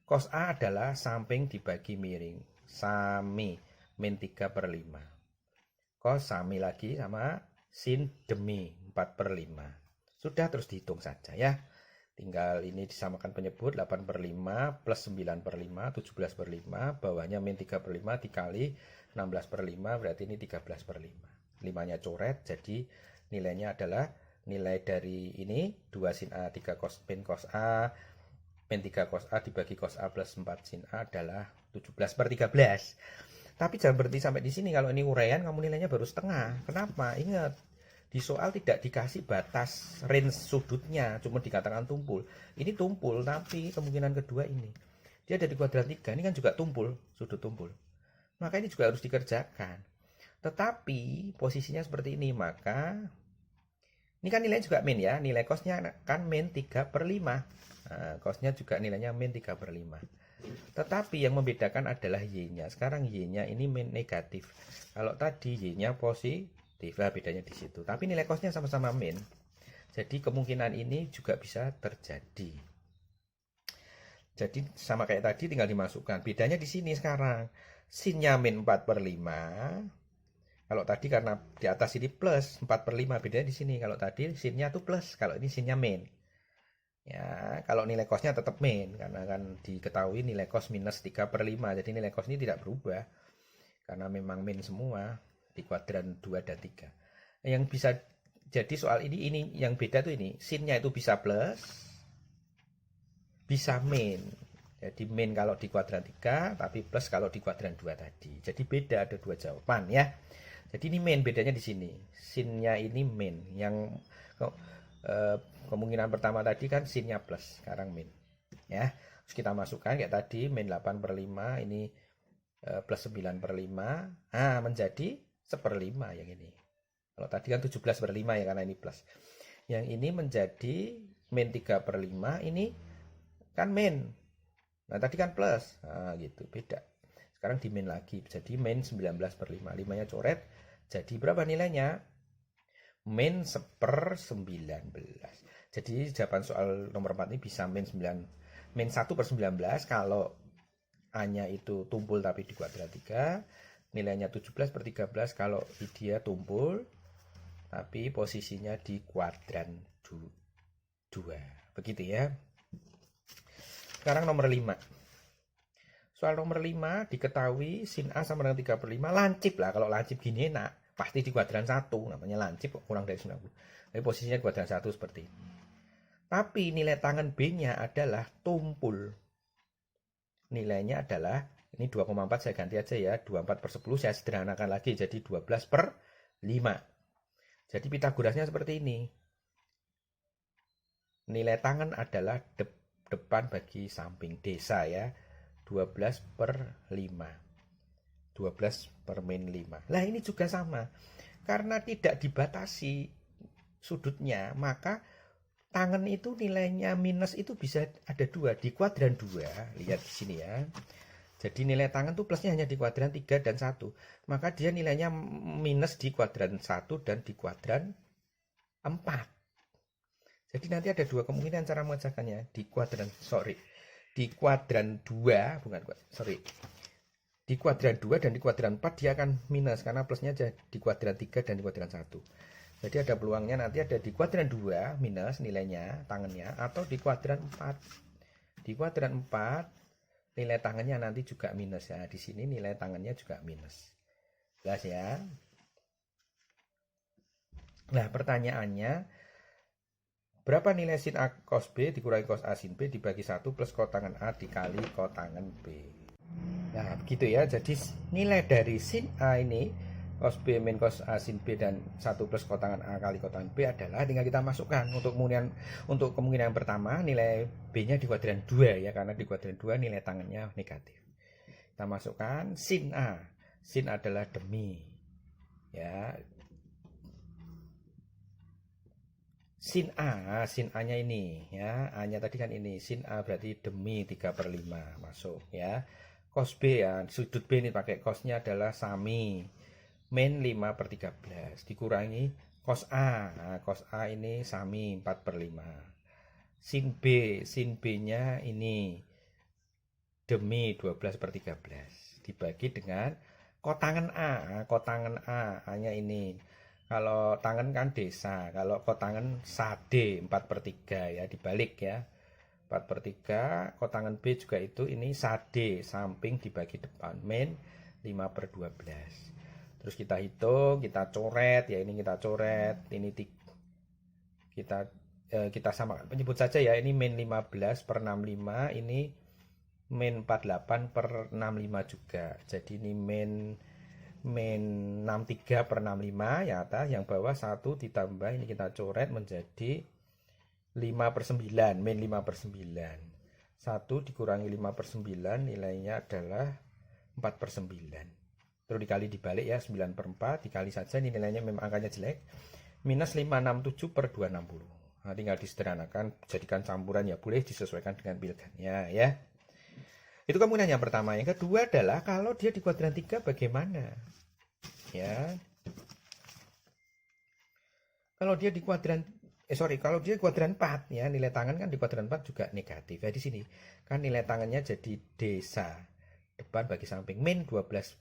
Cos A adalah samping dibagi miring, sami min 3/5. Cos sami lagi sama sin demi 4/5. Sudah, terus dihitung saja ya. Tinggal ini disamakan penyebut 8/5 plus 9/5, 17/5. Bawahnya min 3/5 dikali 16/5, berarti ini 13/5. 5-nya coret, jadi nilainya adalah nilai dari ini 2 sin A 3 cos min cos A min 3 cos A dibagi cos A plus 4 sin A adalah 17/13. Tapi jangan berhenti sampai di sini. Kalau ini uraian kamu nilainya baru setengah. Kenapa? Ingat, di soal tidak dikasih batas range sudutnya, cuma dikatakan tumpul. Ini tumpul, tapi kemungkinan kedua ini dia ada di kuadran 3, ini kan juga tumpul, sudut tumpul. Maka ini juga harus dikerjakan. Tetapi posisinya seperti ini, maka ini kan nilainya juga min ya, nilai cosnya kan min 3/5. Cosnya juga nilainya min 3/5. Tetapi yang membedakan adalah Y-nya. Sekarang Y-nya ini min negatif. Kalau tadi Y-nya positif, bedanya di situ. Tapi nilai cosnya sama-sama min. Jadi kemungkinan ini juga bisa terjadi. Jadi sama kayak tadi tinggal dimasukkan. Bedanya di sini sekarang. sinnya min 4/5. Kalau tadi karena di atas ini plus 4/5, bedanya di sini. Kalau tadi sinnya tuh plus, kalau ini sinnya min. Ya, kalau nilai kosnya tetap min, karena kan diketahui nilai kos minus 3/5. Jadi nilai kos ini tidak berubah, karena memang min semua di kuadran 2 dan 3. Yang bisa jadi soal ini yang beda tuh ini, sinnya itu bisa plus, bisa min. Jadi min kalau di kuadran 3, tapi plus kalau di kuadran 2 tadi. Jadi beda, ada dua jawaban ya. Jadi ini min, bedanya di sini. Sinnya ini min. Yang kemungkinan pertama tadi kan sinnya plus, sekarang min. Ya, terus kita masukkan kayak tadi min 8/5, ini plus 9/5. Nah, menjadi 1/5 yang ini. Kalau tadi kan 17/5 ya, karena ini plus. Yang ini menjadi min 3/5, ini kan min. Nah, tadi kan plus. Nah, gitu, beda. Sekarang di min lagi, jadi min 19/5. 5-nya coret, jadi berapa nilainya? Min 1/19. Jadi jawaban soal nomor 4 ini bisa min 1/19 kalau A-nya itu tumpul tapi di kuadran 3. Nilainya 17/13 kalau dia tumpul tapi posisinya di kuadran 2. Begitu ya. Sekarang nomor 5. Soal nomor 5 diketahui sin A sama dengan 3/5. Lancip lah, kalau lancip gini enak. Pasti di kuadran 1, namanya lancip kurang dari 90. Tapi posisinya di kuadran 1 seperti ini. Tapi nilai tangan B-nya adalah tumpul. Nilainya adalah, ini 2,4 saya ganti aja ya, 24/10 saya sederhanakan lagi jadi 12/5. Jadi Pitagorasnya seperti ini. Nilai tangan adalah depan bagi samping desa ya, 12/5. 12/-5. Nah, ini juga sama. Karena tidak dibatasi sudutnya, maka tangan itu nilainya minus itu bisa ada 2 di kuadran 2. Lihat di sini ya. Jadi nilai tangan tuh plusnya hanya di kuadran 3 dan 1. Maka dia nilainya minus di kuadran 1 dan di kuadran 4. Jadi nanti ada dua kemungkinan cara mengerjakannya. Di kuadran 2, di kuadran 2 dan di kuadran 4 dia akan minus karena plusnya di kuadran 3 dan di kuadran 1. Jadi ada peluangnya nanti ada di kuadran 2 minus nilainya tangannya, atau di kuadran 4. Di kuadran 4 nilai tangannya nanti juga minus ya. Di sini nilai tangannya juga minus. Jelas ya. Nah, pertanyaannya, berapa nilai sin A cos B dikurangi cos A sin B dibagi 1 plus kotangan A dikali kotangan B. Nah, begitu ya. Jadi nilai dari sin A ini, cos B min cos A sin B dan 1 plus kotangan A kali kotangan B adalah, tinggal kita masukkan. Untuk kemungkinan yang pertama, nilai B-nya di kuadran 2 ya, karena di kuadran 2 nilai tangannya negatif. Kita masukkan sin A. Sin adalah demi. Ya. Sin A-nya ini ya, A-nya tadi kan ini, sin A berarti demi 3/5 masuk ya. Cos B ya, sudut B ini pakai cosnya adalah sami, min 5/13 dikurangi cos A. Nah, cos A ini sami 4/5. Sin B-nya ini demi 12/13 dibagi dengan kotangan A. Kotangan A-nya ini, kalau tangan kan desa, kalau kotangan sade 4/3 ya, dibalik ya. 4/3, kotangan B juga itu ini sade, samping dibagi depan, min 5/12. Terus kita hitung, kita coret ya, ini kita coret, ini kita samakan, penyebut saja ya, ini min 15/65, ini min 48/65 juga. Jadi ini min 63/65 ya atas, yang bawah 1 ditambah ini kita coret menjadi 5/9, min 5/9. 1 dikurangi 5/9 nilainya adalah 4/9. Terus dikali dibalik ya, 9/4 dikali saja, ini nilainya memang angkanya jelek, minus 567/260. Nah, tinggal disederhanakan, jadikan campuran ya, boleh disesuaikan dengan pilihannya ya. Itu kemungkinan yang pertama. Yang kedua adalah kalau dia di kuadran 3 bagaimana? Ya. Kalau dia di kuadran kalau dia di kuadran 4 ya, nilai tangan kan di kuadran 4 juga negatif. Ya di sini kan nilai tangannya jadi desa. depan bagi samping. Min 12,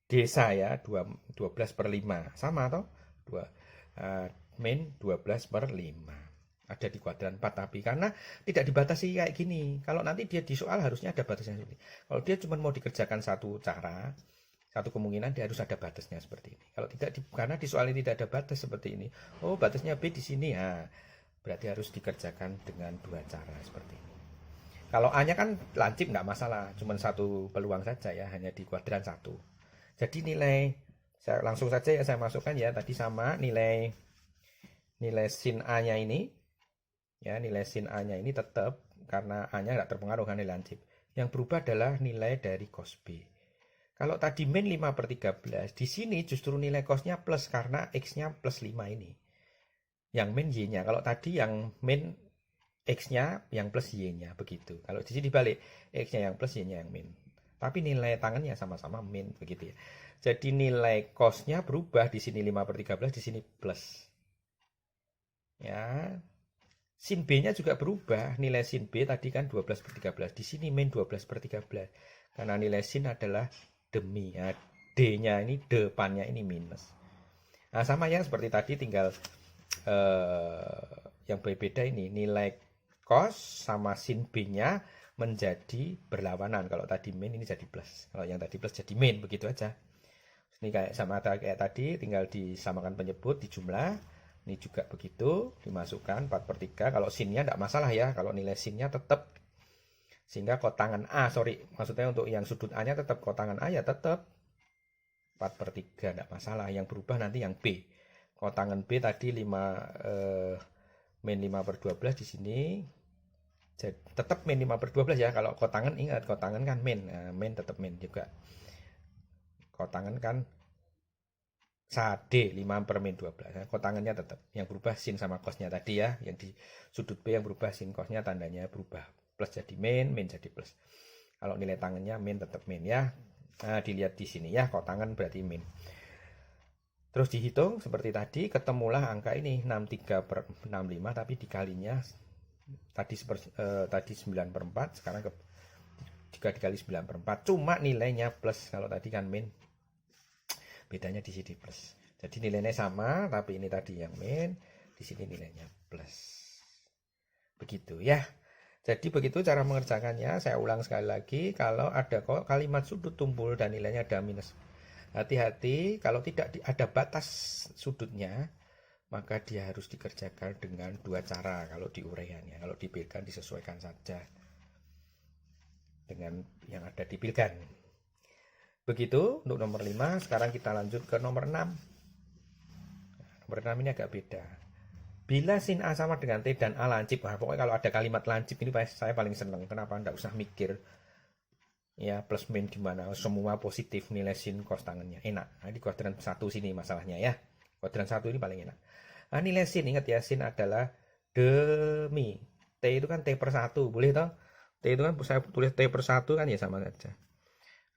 desa ya, 12/5. Sama toh? 2, min 12/5. Ada di kuadran 4 tapi karena tidak dibatasi kayak gini. Kalau nanti dia di soal harusnya ada batasnya seperti ini. Kalau dia cuma mau dikerjakan satu cara, satu kemungkinan dia harus ada batasnya seperti ini. Kalau tidak, karena di soal ini tidak ada batas seperti ini. Oh, batasnya B di sini. Nah, berarti harus dikerjakan dengan dua cara seperti ini. Kalau A-nya kan lancip nggak masalah, cuma satu peluang saja ya, hanya di kuadran 1. Jadi nilai, saya langsung saja ya saya masukkan ya, tadi sama nilai sin A-nya ini. Ya, nilai sin A-nya ini tetap karena A-nya nggak terpengaruh kan nilai lancip. Yang berubah adalah nilai dari cos B. Kalau tadi min 5/13, di sini justru nilai cosnya plus karena X-nya plus 5 ini. Yang min Y-nya. Kalau tadi yang min X-nya yang plus Y-nya begitu. Kalau di sini dibalik, X-nya yang plus Y-nya yang min. Tapi nilai tangannya sama-sama min begitu ya. Jadi nilai cosnya berubah, di sini 5/13, di sini plus. Ya. Sin B-nya juga berubah. Nilai sin B tadi kan 12/13. Di sini min 12/13. Karena nilai sin adalah demi. Ya, D-nya ini, depannya ini minus. Nah, sama ya seperti tadi, tinggal yang berbeda ini. Nilai cos sama sin B-nya menjadi berlawanan. Kalau tadi min, ini jadi plus. Kalau yang tadi plus jadi min. Begitu aja. Ini kayak sama kayak tadi, tinggal disamakan penyebut, dijumlah. Ini juga begitu, dimasukkan 4/3. Kalau sinnya tidak masalah ya, kalau nilai sinnya tetap. Sehingga kotangan A, maksudnya untuk yang sudut A-nya tetap, kotangan A ya tetap 4/3, tidak masalah. Yang berubah nanti yang B. Kotangan B tadi min 5/12 di sini. Jadi, tetap min 5/12 ya, kalau kotangan ingat, kotangan kan min. Nah, min tetap min juga. Kotangan kan D 5/min12. Nah, kotangannya tetap. Yang berubah sin sama cosnya tadi ya. Yang di sudut B yang berubah sin cosnya tandanya berubah. Plus jadi min jadi plus. Kalau nilai tangannya min tetap min ya. Nah, dilihat di sini ya, kotangan berarti min. Terus dihitung seperti tadi, ketemulah angka ini 63/65, tapi dikalinya tadi 9/4, sekarang jika dikali 9/4, cuma nilainya plus. Kalau tadi kan min, bedanya di sini plus. Jadi nilainya sama, tapi ini tadi yang min, di sini nilainya plus. Begitu ya. Jadi begitu cara mengerjakannya. Saya ulang sekali lagi, kalau ada kalimat sudut tumpul dan nilainya ada minus, hati-hati kalau tidak ada batas sudutnya, maka dia harus dikerjakan dengan dua cara kalau diuraiannya. Kalau dipilkan disesuaikan saja dengan yang ada dipilkan. Begitu untuk nomor 5. Sekarang kita lanjut ke nomor 6. Nomor 6 ini agak beda. Bila sin A sama dengan T dan A lancip. Nah, pokoknya kalau ada kalimat lancip ini saya paling seneng. Kenapa? Nggak usah mikir ya plus min gimana, semua positif, nilai sin cos tangannya enak. Nah, di kuadran 1 sini masalahnya ya. Kuadran 1 ini paling enak. Nah, nilai sin, ingat ya, sin adalah demi. T itu kan T/1, boleh toh? T itu kan saya tulis T/1 kan ya, sama saja.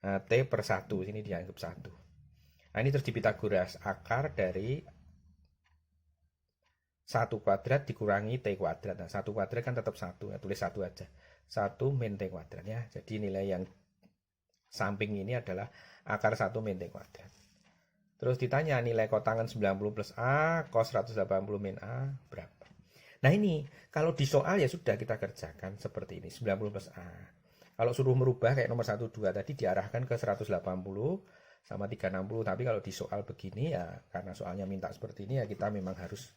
Nah, T/1 sini dianggap 1. Nah, ini terus di Pitagoras, akar dari 1 kuadrat dikurangi T kuadrat. Nah, 1 kuadrat kan tetap 1, ya, tulis 1 aja. 1 min T kuadrat ya. Jadi nilai yang samping ini adalah akar 1 min T kuadrat. Terus ditanya nilai kotangan 90 plus A, cos 180 min A berapa? Nah, ini kalau di soal ya sudah kita kerjakan seperti ini, 90 plus A. Kalau suruh merubah kayak nomor 1, 2 tadi diarahkan ke 180 sama 360. Tapi kalau di soal begini ya, karena soalnya minta seperti ini ya, kita memang harus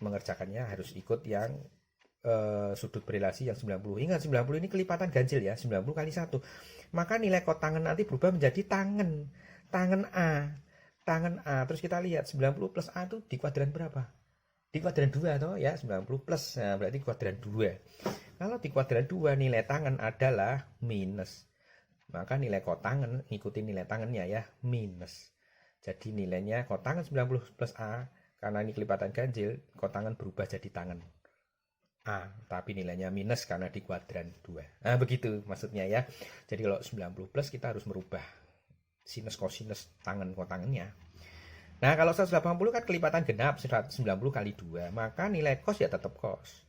mengerjakannya harus ikut yang sudut berelasi yang 90. Ingat 90 ini kelipatan ganjil ya, 90 kali 1. Maka nilai kotangan nanti berubah menjadi tangan A. Terus kita lihat 90 plus A itu di kuadran berapa? Di kuadran 2 toh ya, 90 plus. Nah, berarti kuadran 2. Kalau di kuadran 2 nilai tangan adalah minus. Maka nilai kotangan ngikutin nilai tangannya ya, minus. Jadi nilainya kotangan 90 plus A, karena ini kelipatan ganjil, kotangan berubah jadi tangan A, tapi nilainya minus karena di kuadran 2. Nah, begitu maksudnya ya. Jadi kalau 90 plus kita harus merubah sinus kosinus tangan kotangannya. Nah, kalau 180 kan kelipatan genap, 190 kali 2, maka nilai cos ya tetap cos.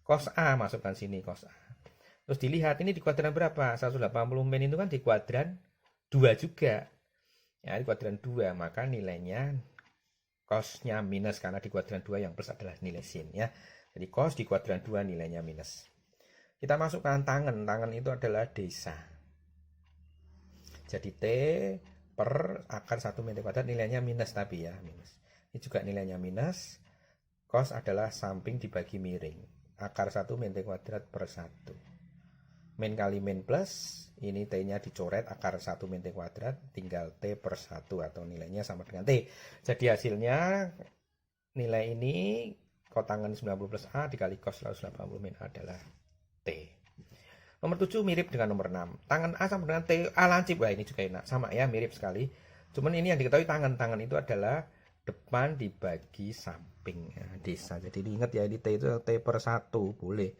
Cos A masukkan sini cos A. Terus dilihat ini di kuadran berapa? 180 min itu kan di kuadran 2 juga. Ya, di kuadran 2, maka nilainya cosnya minus karena di kuadran 2 yang plus adalah nilai sin ya. Jadi cos di kuadran 2 nilainya minus. Kita masukkan tangen. Tangen itu adalah desa. Jadi T per akar 1 min T kuadrat nilainya minus tapi ya, minus. Ini juga nilainya minus. Cos adalah samping dibagi miring. Akar 1 min T kuadrat per 1. Min kali min plus, ini T-nya dicoret akar 1 min T kuadrat, tinggal T per 1 atau nilainya sama dengan T. Jadi hasilnya nilai ini kotangen 90 plus A dikali cos 180 min adalah T. Nomor 7 mirip dengan nomor 6. Tangan A sama dengan T. A lancip. Wah, ini juga enak. Sama ya, mirip sekali. Cuman ini yang diketahui tangan. Tangan itu adalah depan dibagi samping. Ya, desa. Jadi diingat ya, ini T itu T per 1. Boleh.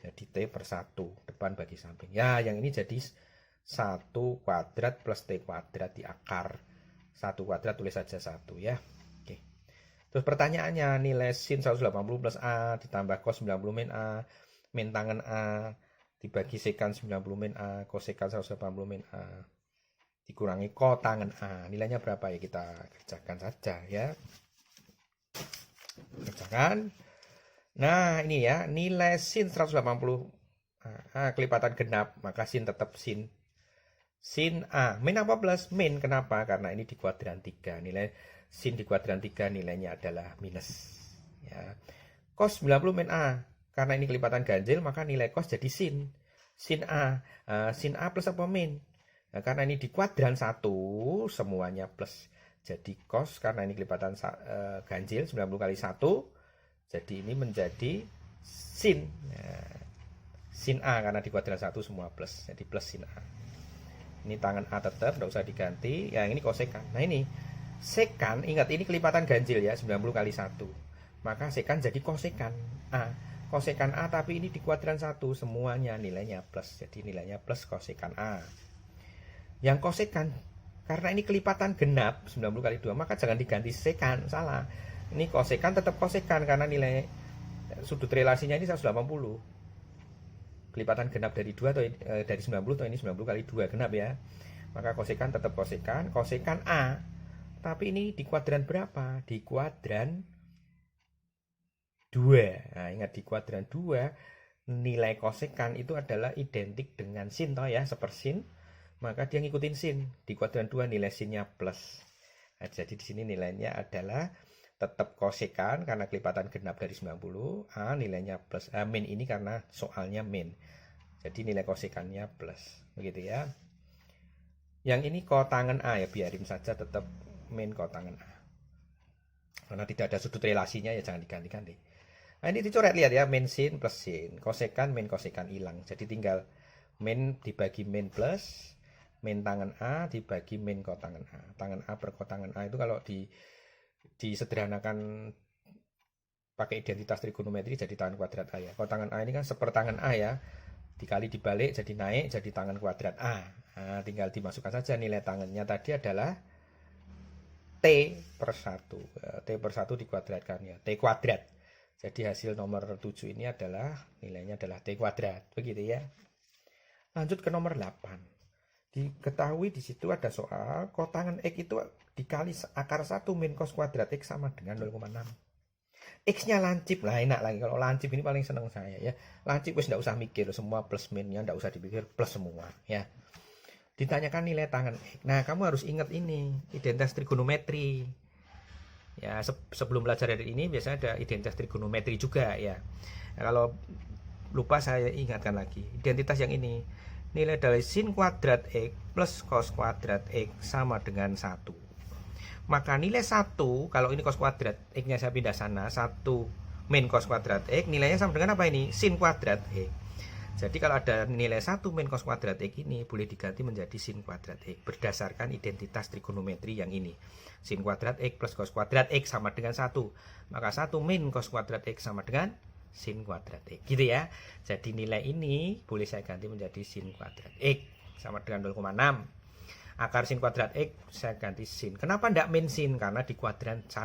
Jadi T per 1. Depan bagi samping. Ya, yang ini jadi 1 kuadrat plus T kuadrat di akar 1 kuadrat. Tulis saja 1 ya. Oke. Terus pertanyaannya, nilai sin 180 plus A ditambah cos 90 min A. Min tangan A dibagi sekan 90 min A, kosekan 180 min A, dikurangi kotangen A. Nilainya berapa ya? Kita kerjakan saja ya. Kerjakan. Nah, ini ya, nilai sin 180 A, kelipatan genap, maka sin tetap sin. Sin A, min apa plus? Min, kenapa? Karena ini di kuadran 3. Nilai sin di kuadran 3 nilainya adalah minus. Ya. Cos 90 min A, karena ini kelipatan ganjil, maka nilai cos jadi sin. Sin A. Sin A plus apa min? Nah, karena ini di kuadran 1, semuanya plus. Jadi cos, karena ini kelipatan ganjil, 90 kali 1. Jadi ini menjadi sin. Nah, sin A, karena di kuadran 1 semua plus. Jadi plus sin A. Ini tangan A tetap, tidak usah diganti. Yang ini kosekan. Nah ini, sekan, ingat ini kelipatan ganjil ya, 90 kali 1. Maka sekan jadi kosekan A. Kosekan A, tapi ini di kuadran 1 semuanya nilainya plus. Jadi nilainya plus kosekan A. Yang kosekan, karena ini kelipatan genap 90 kali 2, maka jangan diganti sekan, salah. Ini kosekan tetap kosekan karena nilai sudut relasinya ini 180. Kelipatan genap dari 2 atau dari 90 atau ini 90 kali 2 genap ya. Maka kosekan tetap kosekan A. Tapi ini di kuadran berapa? Di kuadran 2. Nah, ingat di kuadran 2 nilai kosekan itu adalah identik dengan sin toh ya, sepersin. Maka dia ngikutin sin. Di kuadran 2 nilai sinnya plus. Nah, jadi di sini nilainya adalah tetap kosekan karena kelipatan genap dari 90. A nilainya plus. Min ini karena soalnya min. Jadi nilai kosekannya plus. Begitu ya. Yang ini kotangen A ya, biarin saja tetap min kotangen A. Karena tidak ada sudut relasinya ya jangan diganti-ganti. Nah ini dicoret, lihat ya, min sin plus sin, kosekan min kosekan hilang. Jadi tinggal min dibagi min plus, min tangan A dibagi min kotangan A. Tangan A per kotangan A itu kalau disederhanakan pakai identitas trigonometri jadi tangan kuadrat A ya. Kotangan A ini kan sepertangan A ya, dikali dibalik jadi naik jadi tangan kuadrat A. Nah, tinggal dimasukkan saja nilai tangannya tadi adalah T per 1. T per 1 dikuadratkan ya, T kuadrat. Jadi hasil nomor 7 ini adalah nilainya adalah T kuadrat. Begitu ya. Lanjut ke nomor 8. Diketahui di situ ada soal kotangen X itu dikali akar 1 min cos kuadrat X sama dengan 0,6. X-nya lancip. Nah enak lagi. Kalau lancip ini paling seneng saya ya. Lancip wis tidak usah mikir. Semua plus minnya tidak usah dipikir. Plus semua ya. Ditanyakan nilai tangan X. Nah kamu harus ingat ini. Identitas trigonometri. Ya, sebelum belajar dari ini biasanya ada identitas trigonometri juga ya. Nah, kalau lupa saya ingatkan lagi. Identitas yang ini. Nilai dari sin kuadrat X plus cos kuadrat X sama dengan 1. Maka nilai 1, kalau ini cos kuadrat, X-nya saya pindah sana, 1 min cos kuadrat X, nilainya sama dengan apa ini? Sin kuadrat X. Jadi kalau ada nilai 1 min cos kuadrat X ini boleh diganti menjadi sin kuadrat X berdasarkan identitas trigonometri yang ini. Sin kuadrat X plus cos kuadrat X sama dengan 1. Maka 1 min cos kuadrat X sama dengan sin kuadrat X. Gitu ya. Jadi nilai ini boleh saya ganti menjadi sin kuadrat X sama dengan 0,6. Akar sin kuadrat X saya ganti sin. Kenapa tidak min sin? Karena di kuadran 1.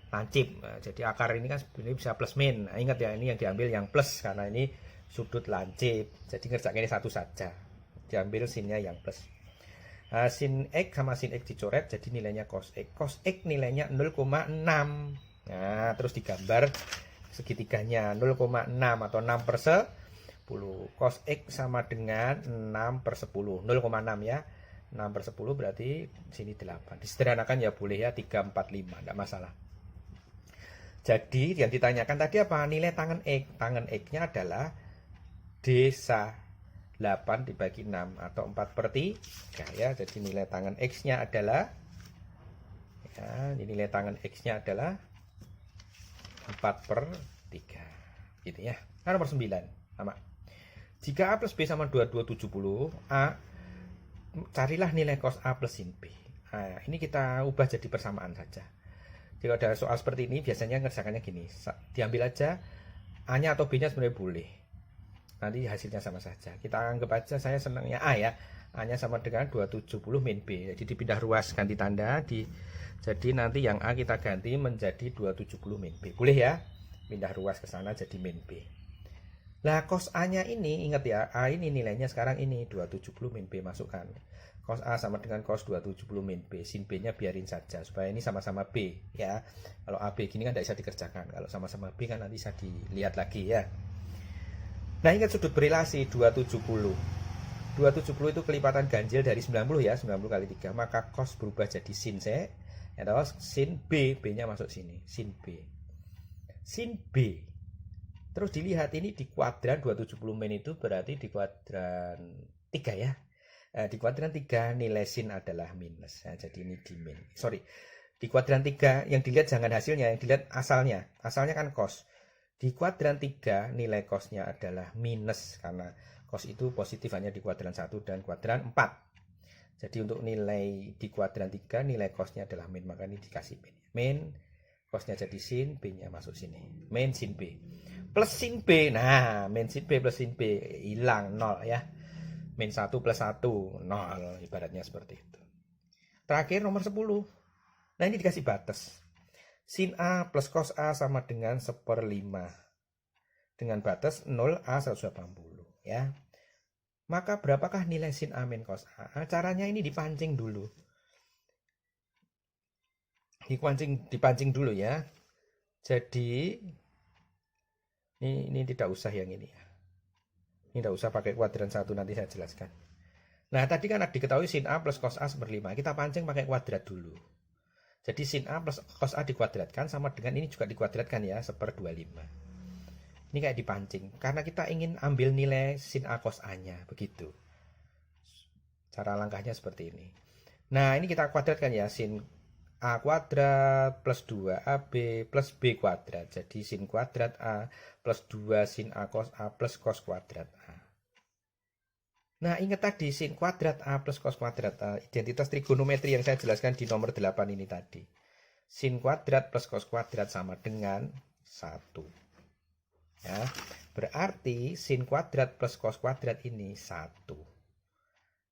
lancip. Nah, jadi akar ini kan sebenarnya bisa plus min. Nah, ingat ya, ini yang diambil yang plus karena ini sudut lancip. Jadi ngerjakan ini satu saja. Diambil sinnya yang plus. Nah, sin X sama sin X dicoret, jadi nilainya cos X. Cos X nilainya 0,6. Nah, terus digambar segitiganya 0,6 atau 6 per 10. Cos X sama dengan 6 per 10. 0,6 ya. 6 per 10 berarti sini 8. Disederhanakan ya boleh ya, 3, 4, 5. Tidak masalah. Jadi yang ditanyakan tadi apa? Nilai tangan X. Tangan X-nya adalah D/8 dibagi 6 atau 4 per 3 ya. Jadi nilai tangan X-nya adalah ya, nilai tangan X-nya adalah 4 per 3 gitu ya. Nah, nomor 9 sama. Jika A plus B sama 2270, A carilah nilai cos A plus sin B. Nah, ini kita ubah jadi persamaan saja. Jika ada soal seperti ini, biasanya ngerjakannya gini. Diambil aja A-nya atau B-nya sebenarnya boleh. Nanti hasilnya sama saja. Kita anggap aja saya senangnya A ya. A-nya sama dengan 270 min B. Jadi dipindah ruas, ganti tanda. Jadi nanti yang A kita ganti menjadi 270 min B. Boleh ya? Pindah ruas ke sana jadi min B. Nah, cos A-nya ini, ingat ya, A ini nilainya sekarang ini 270 min B, masukkan. Cos A sama dengan cos 270 min B. Sin B-nya biarin saja, supaya ini sama-sama B, ya. Kalau AB gini kan tidak bisa dikerjakan. Kalau sama-sama B kan nanti bisa dilihat lagi, ya. Nah, ingat sudut berelasi 270. 270 itu kelipatan ganjil dari 90 ya, 90 kali 3. Maka cos berubah jadi sin C, atau sin B, B-nya masuk sini, sin B. Sin B. Terus dilihat ini di kuadran 270 min itu berarti di kuadran 3 ya. Di kuadran 3 nilai sin adalah minus. Nah, jadi ini di min. Sorry. Di kuadran 3 yang dilihat jangan hasilnya, yang dilihat asalnya. Asalnya kan cos. Di kuadran 3 nilai cosnya adalah minus karena cos itu positif hanya di kuadran 1 dan kuadran 4. Jadi untuk nilai di kuadran 3 nilai cosnya adalah min, maka ini dikasih min. Min cosnya jadi sin, B-nya masuk sini. Min sin B. Plus sin B. Nah, min sin B plus sin B hilang 0 ya. Min 1 plus 1 0, ibaratnya seperti itu. Terakhir nomor 10. Nah, ini dikasih batas. Sin A plus cos A sama dengan 1/5. Dengan batas 0 A 180 ya. Maka berapakah nilai sin A min cos A? Caranya ini dipancing dulu. Dipancing dulu ya. Jadi ini tidak usah yang ini ya. Ini tidak usah pakai kuadran 1, nanti saya jelaskan. Nah, tadi kan diketahui sin A plus cos A 1/5. Kita pancing pakai kuadrat dulu. Jadi sin A plus cos A dikuadratkan sama dengan ini juga dikuadratkan ya, 1/25. Ini kayak dipancing. Karena kita ingin ambil nilai sin A cos A-nya. Begitu. Cara langkahnya seperti ini. Nah, ini kita kuadratkan ya. Sin A kuadrat plus 2AB plus B kuadrat. Jadi sin kuadrat A plus 2 sin A plus cos kuadrat A. Nah, ingat tadi sin kuadrat A plus cos kuadrat A. Identitas trigonometri yang saya jelaskan di nomor 8 ini tadi. Sin kuadrat plus cos kuadrat sama dengan 1. Ya, berarti sin kuadrat plus cos kuadrat ini 1.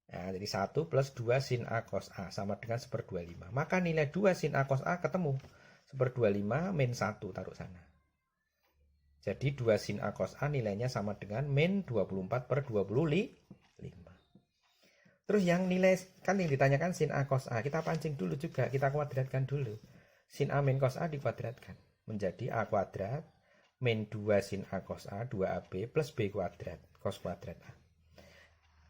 Nah, jadi 1 plus 2 sin A cos A sama dengan 1/25. Maka nilai 2 sin A cos A ketemu. 1/25 min 1 taruh sana. Jadi 2 sin A cos A nilainya sama dengan min 24/25. Terus yang nilai, kan yang ditanyakan sin A cos A. Kita pancing dulu juga, kita kuadratkan dulu. Sin A min cos A dikuadratkan. Menjadi A kuadrat min 2 sin A cos A 2AB plus B kuadrat cos kuadrat A.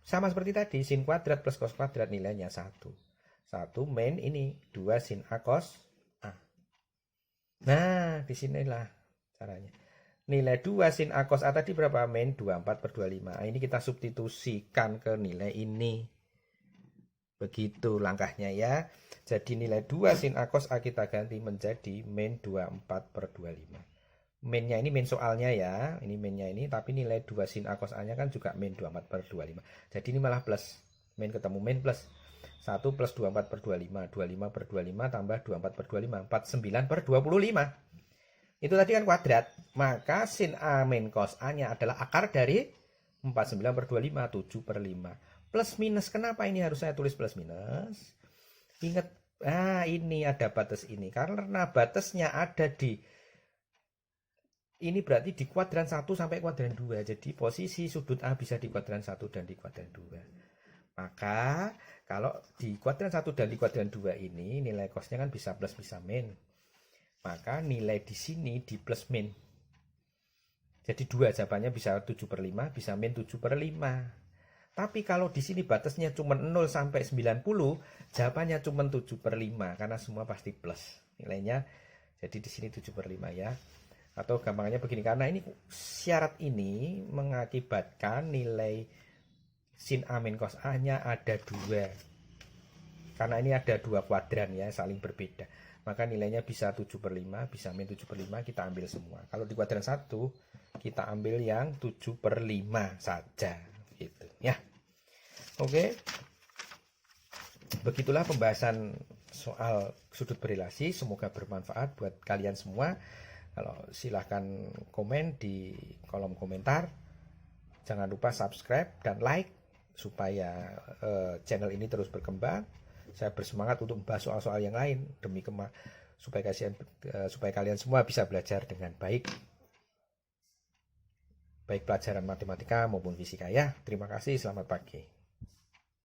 Sama seperti tadi, sin kuadrat plus cos kuadrat nilainya 1. 1 min ini 2 sin A cos A. Nah, disinilah caranya. Nilai 2 sin A cos A tadi berapa? Min 24/25. Nah, ini kita substitusikan ke nilai ini. Begitu langkahnya ya. Jadi nilai 2 sin A cos A kita ganti menjadi min 24/25. Minnya ini min soalnya ya, ini minnya ini, tapi nilai 2 sin A cos A nya kan juga min 24/25. Jadi ini malah plus, min ketemu min plus 1 plus 24/25, 25/25 tambah 24/25, 49/25. Itu tadi kan kuadrat, maka sin A min cos A nya adalah akar dari 49/25, 7/5. Plus minus, kenapa ini harus saya tulis plus minus? Ingat Ini ada batas ini. Karena batasnya ada di ini berarti di kuadran 1 sampai kuadran 2. Jadi posisi sudut A bisa di kuadran 1 dan di kuadran 2. Maka kalau di kuadran 1 dan di kuadran 2 ini nilai cosnya kan bisa plus bisa min. Maka nilai di sini di plus min. Jadi 2 jawabannya bisa 7/5, bisa min 7/5. Tapi kalau di sini batasnya cuma 0 sampai 90, jawabannya cuma 7/5 karena semua pasti plus nilainya. Jadi di sini 7/5 ya. Atau gampangnya begini, karena ini syarat ini mengakibatkan nilai sin A min cos A-nya ada 2. Karena ini ada 2 kuadran ya, saling berbeda. Maka nilainya bisa 7/5, bisa min 7/5, kita ambil semua. Kalau di kuadran 1, kita ambil yang 7/5 saja. Gitu ya. Oke. Begitulah pembahasan soal sudut berelasi. Semoga bermanfaat buat kalian semua. Kalau silahkan komen di kolom komentar. Jangan lupa subscribe dan like supaya channel ini terus berkembang. Saya bersemangat untuk membahas soal-soal yang lain demi supaya kalian semua bisa belajar dengan baik pelajaran matematika maupun fisika ya. Terima kasih, selamat pagi.